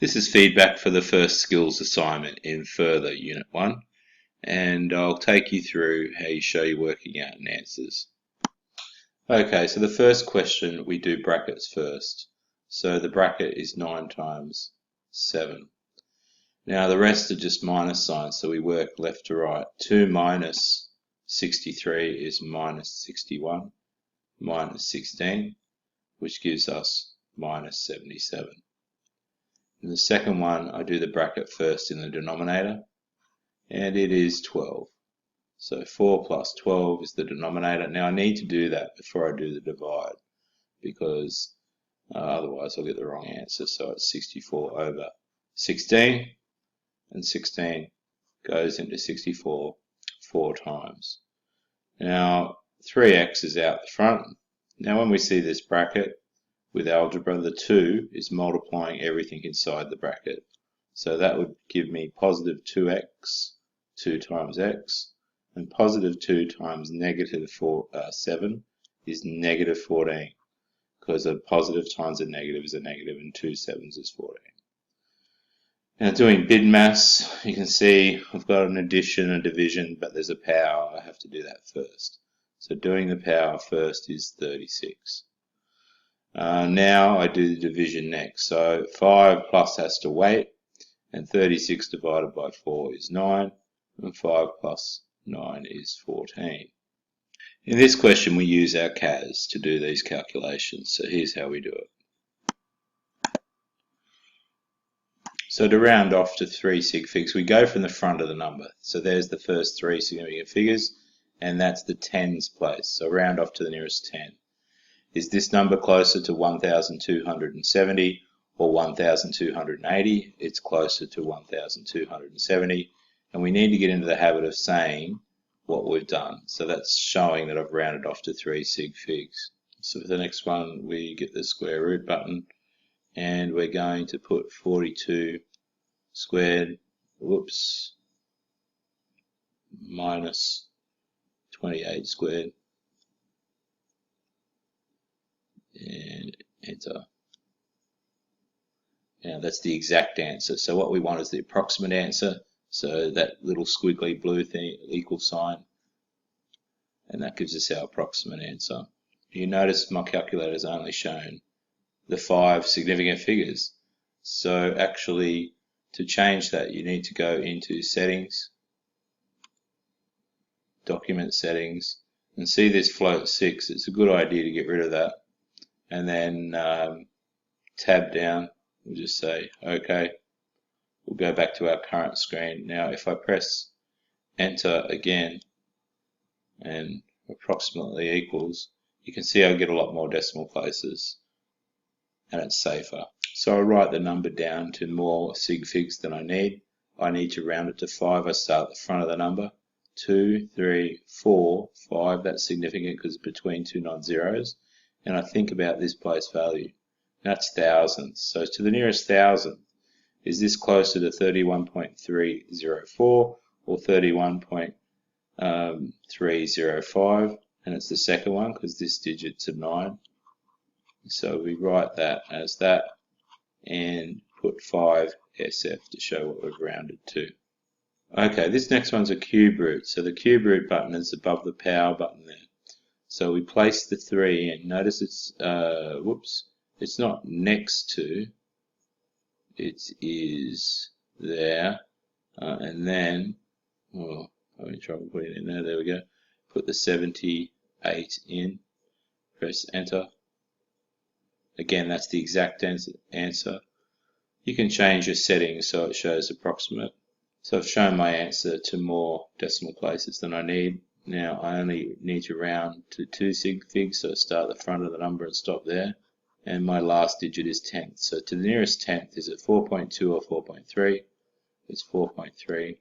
This is feedback for the first skills assignment in Further Unit 1, and I'll take you through how you show your working out and answers. Okay, so the first question, we do brackets first. So the bracket is 9 times 7. Now the rest are just minus signs, so we work left to right. 2 minus 63 is minus 61, minus 16, which gives us minus 77. In the second one, I do the bracket first in the denominator, and it is 12. So 4 plus 12 is the denominator. Now I need to do that before I do the divide, because otherwise I'll get the wrong answer. So it's 64 over 16, and 16 goes into 64 4 times. Now 3x is out the front. Now when we see this bracket, with algebra, the 2 is multiplying everything inside the bracket. So that would give me positive 2x, 2 times x, and positive 2 times negative 7 is negative 14, because a positive times a negative is a negative, and 2 sevens is 14. Now doing bid maths, you can see I've got an addition, a division, but there's a power. I have to do that first. So doing the power first is 36. Now I do the division next. So 5 plus has to wait, and 36 divided by 4 is 9, and 5 plus 9 is 14. In this question we use our CAS to do these calculations, so here's how we do it. So to round off to 3 sig figs, we go from the front of the number. So there's the first 3 significant figures, and that's the tens place. So round off to the nearest 10. Is this number closer to 1,270 or 1,280? It's closer to 1,270, and we need to get into the habit of saying what we've done. So that's showing that I've rounded off to 3 sig figs. So for the next one, we get the square root button, and we're going to put 42 squared, minus 28 squared, and enter. Now that's the exact answer. So what we want is the approximate answer. So that little squiggly blue thing, equal sign, and that gives us our approximate answer. You notice my calculator has only shown the 5 significant figures. So actually, to change that, you need to go into settings, document settings, and see this float 6. It's a good idea to get rid of that. And then tab down, we'll just say OK. We'll go back to our current screen. Now if I press enter again and approximately equals, you can see I get a lot more decimal places, and it's safer. So I write the number down to more sig figs than I need. I need to round it to 5. I start at the front of the number. 2, 3, 4, 5, that's significant because it's between 2 non-zeros. And I think about this place value. That's thousands. So to the nearest thousand, is this closer to 31.304 or 31.305? And it's the second one because this digit's a 9. So we write that as that and put 5 SF to show what we've rounded to. Okay, this next one's a cube root. So the cube root button is above the power button there. So we place the 3 in. Notice it's, it's not next to, it is there. And then, I'm having trouble putting it in there. There we go. Put the 78 in. Press enter. Again, that's the exact answer. You can change your settings so it shows approximate. So I've shown my answer to more decimal places than I need. Now I only need to round to 2 sig figs, so I start at the front of the number and stop there. And my last digit is 10th. So to the nearest 10th, is it 4.2 or 4.3? It's 4.3.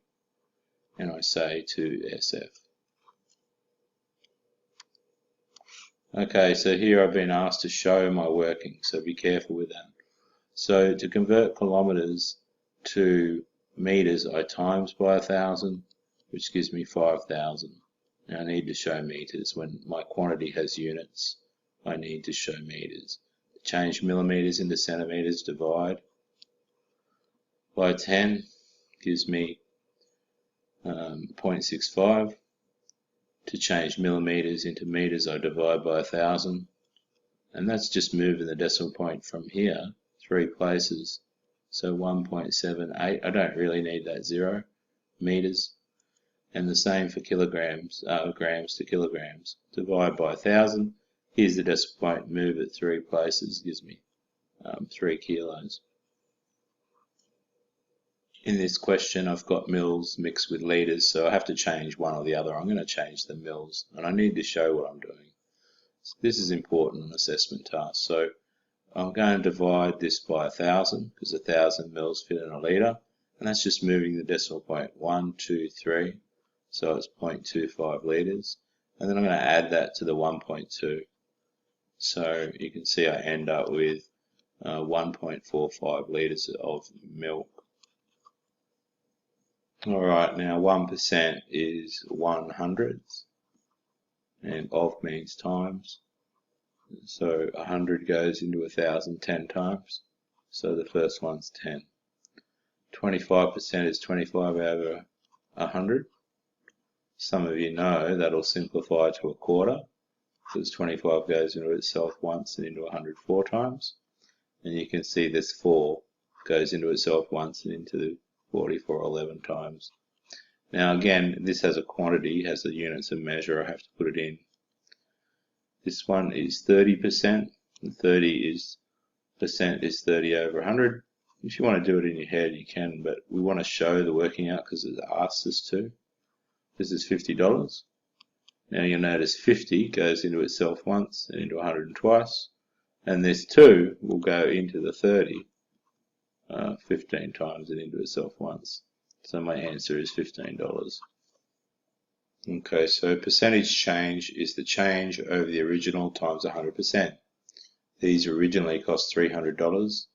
And I say to SF. Okay, so here I've been asked to show my working, so be careful with that. So to convert kilometers to meters, I times by 1,000, which gives me 5,000. Now I need to show meters. When my quantity has units, I need to show meters. Change millimeters into centimeters, divide. by 10 gives me 0.65. To change millimeters into meters, I divide by 1,000, and that's just moving the decimal point from here 3 places. So 1.78, I don't really need that 0, meters. And the same for kilograms, grams to kilograms. Divide by 1,000, here's the decimal point, move it 3 places, gives me 3 kilos. In this question, I've got mils mixed with litres, so I have to change one or the other. I'm going to change the mils, and I need to show what I'm doing. So this is important in assessment tasks. So I'm going to divide this by 1,000, because 1,000 mils fit in a litre, and that's just moving the decimal point 1, 2, 3, so it's 0.25 litres. And then I'm going to add that to the 1.2. So you can see I end up with 1.45 litres of milk. Alright, now 1% is 1/100, and of means times. So 100 goes into 1,000 10 times, so the first one's 10. 25% is 25 over 100. Some of you know that'll simplify to a quarter, because 25 goes into itself once and into 100 4 times. And you can see this 4 goes into itself once and into 44 11 times. Now again, this has a quantity, has the units of measure, I have to put it in. This one is 30%, and 30% is 30 over 100. If you want to do it in your head, you can, but we want to show the working out because it asks us to. This is $50. Now you'll notice 50 goes into itself once and into 100 twice, and this 2 will go into the 30 15 times and into itself once. So my answer is $15. Okay, so percentage change is the change over the original times 100%. These originally cost $300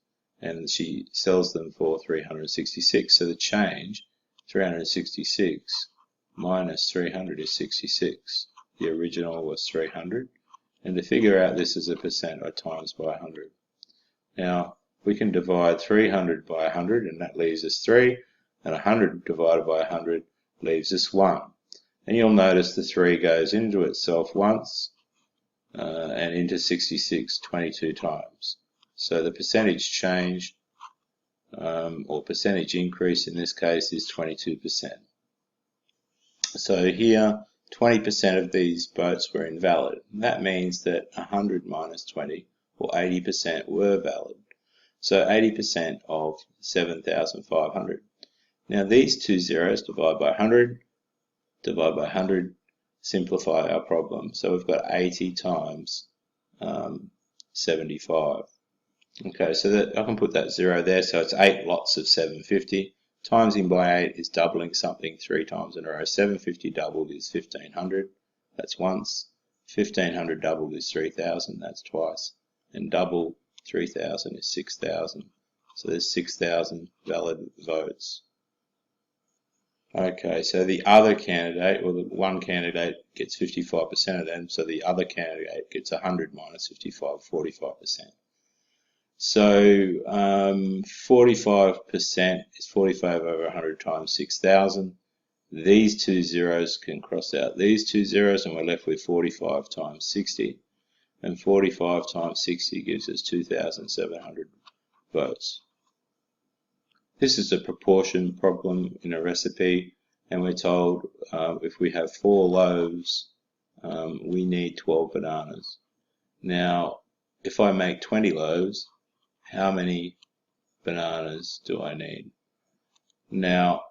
and she sells them for $366. So the change, 366 minus 300 is 66. The original was 300. And to figure out this as a percent, I times by 100. Now, we can divide 300 by 100, and that leaves us 3, and 100 divided by 100 leaves us 1. And you'll notice the 3 goes into itself once and into 66 22 times. So the percentage change, or percentage increase in this case, is 22%. So here, 20% of these votes were invalid. That means that 100 minus 20, or 80%, were valid. So 80% of 7,500. Now these two zeros, divide by 100, simplify our problem. So we've got 80 times 75. Okay, so that I can put that 0 there, so it's 8 lots of 750. Timesing by 8 is doubling something 3 times in a row. 750 doubled is 1,500, that's once. 1,500 doubled is 3,000, that's twice. And double 3,000 is 6,000. So there's 6,000 valid votes. Okay, so the other candidate, or the one candidate gets 55% of them, so the other candidate gets 100 minus 55, 45%. So 45% is 45 over 100 times 6,000. These two zeros can cross out these two zeros, and we're left with 45 times 60. And 45 times 60 gives us 2,700 votes. This is a proportion problem in a recipe, and we're told if we have 4 loaves, we need 12 bananas. Now, if I make 20 loaves, how many bananas do I need? Now,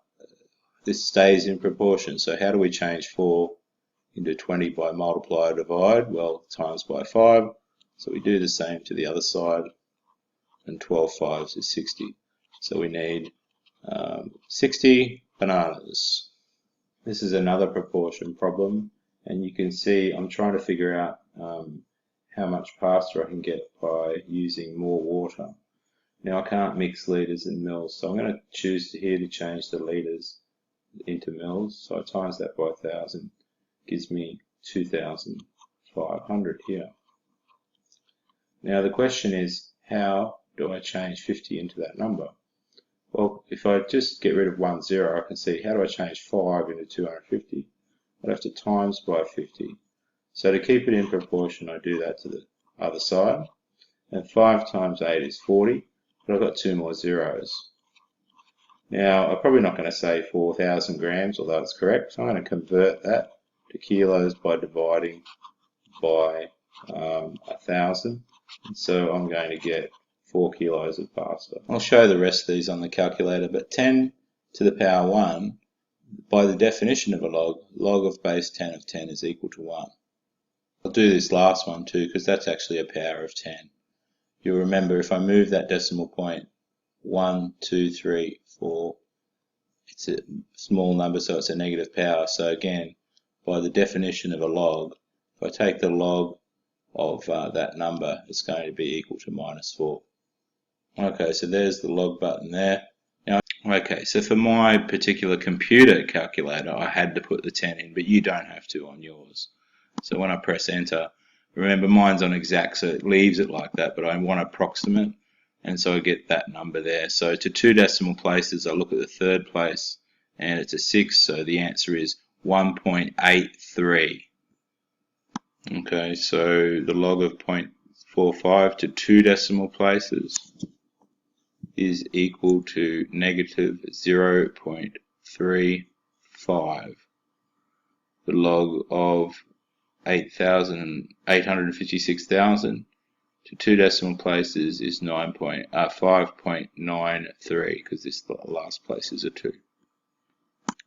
this stays in proportion, so how do we change 4 into 20 by multiply or divide? Well, times by 5, so we do the same to the other side, and 12 fives is 60. So we need 60 bananas. This is another proportion problem, and you can see I'm trying to figure out how much pasta I can get by using more water. Now I can't mix litres and mils, so I'm going to choose here to change the litres into mils. So I times that by 1,000, gives me 2,500 here. Now the question is, how do I change 50 into that number? Well, Well, if I just get rid of 1 0, I can see how do I change 5 into 250? I'd have to times by 50. So to keep it in proportion, I do that to the other side. And 5 times 8 is 40, but I've got 2 more zeros. Now, I'm probably not going to say 4,000 grams, although it's correct. So I'm going to convert that to kilos by dividing by 1,000. And so I'm going to get 4 kilos of pasta. I'll show the rest of these on the calculator, but 10 to the power 1, by the definition of a log of base 10 of 10 is equal to 1. I'll do this last one too, because that's actually a power of 10. You'll remember if I move that decimal point 1, 2, 3, 4, it's a small number, so it's a negative power. So again, by the definition of a log, if I take the log of that number, it's going to be equal to -4. Okay, so there's the log button there. Now, okay, so for my particular computer calculator, I had to put the 10 in, but you don't have to on yours. So when I press enter, remember mine's on exact, so it leaves it like that, but I want approximate, and so I get that number there. So to 2 decimal places, I look at the third place, and it's a 6, so the answer is 1.83. Okay, so the log of 0.45 to 2 decimal places is equal to negative 0.35. The log of 856,000 to 2 decimal places is 5.93, because this last place is a 2.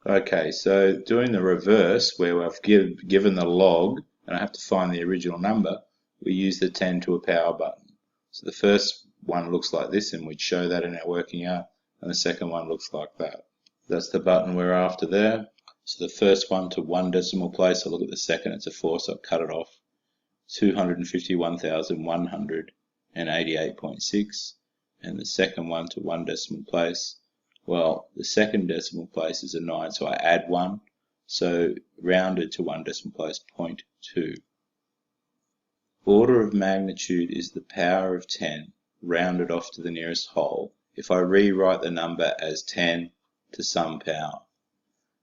Okay, so doing the reverse, where I've given the log and I have to find the original number, we use the 10 to a power button. So the first one looks like this, and we'd show that in our working out, and the second one looks like that. That's the button we're after there. So the first one to 1 decimal place, I look at the second, it's a 4, so I cut it off. 251,188.6, and the second one to 1 decimal place, well, the second decimal place is a 9, so I add 1, so rounded to 1 decimal place, 0.2. Order of magnitude is the power of 10 rounded off to the nearest whole if I rewrite the number as 10 to some power.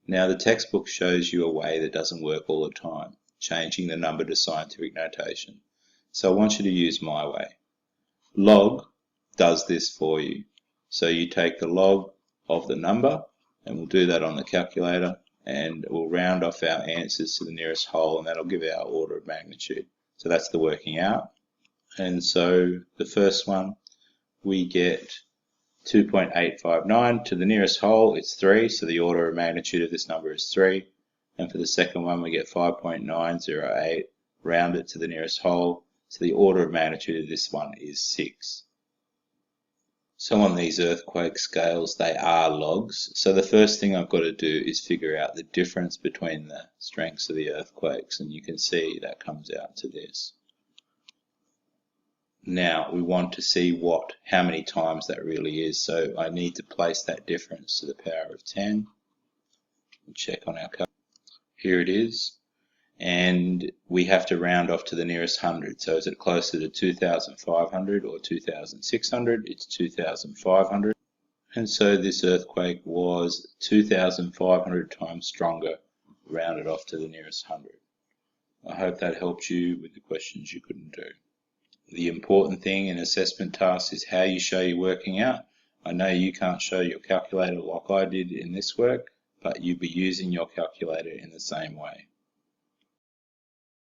Now the textbook shows you a way that doesn't work all the time, changing the number to scientific notation. So I want you to use my way. Log does this for you. So you take the log of the number, and we'll do that on the calculator, and we'll round off our answers to the nearest whole, and that'll give our order of magnitude. So that's the working out. And so the first one, we get 2.859 to the nearest whole, it's 3, so the order of magnitude of this number is 3. And for the second one, we get 5.908, round it to the nearest whole, so the order of magnitude of this one is 6. So on these earthquake scales, they are logs. So the first thing I've got to do is figure out the difference between the strengths of the earthquakes, and you can see that comes out to this. Now we want to see how many times that really is. So I need to place that difference to the power of 10. We'll check on our calculator. Here it is. And we have to round off to the nearest 100. So is it closer to 2,500 or 2,600? It's 2,500. And so this earthquake was 2,500 times stronger, rounded off to the nearest 100. I hope that helped you with the questions you couldn't do. The important thing in assessment tasks is how you show your working out. I know you can't show your calculator like I did in this work, but you'll be using your calculator in the same way.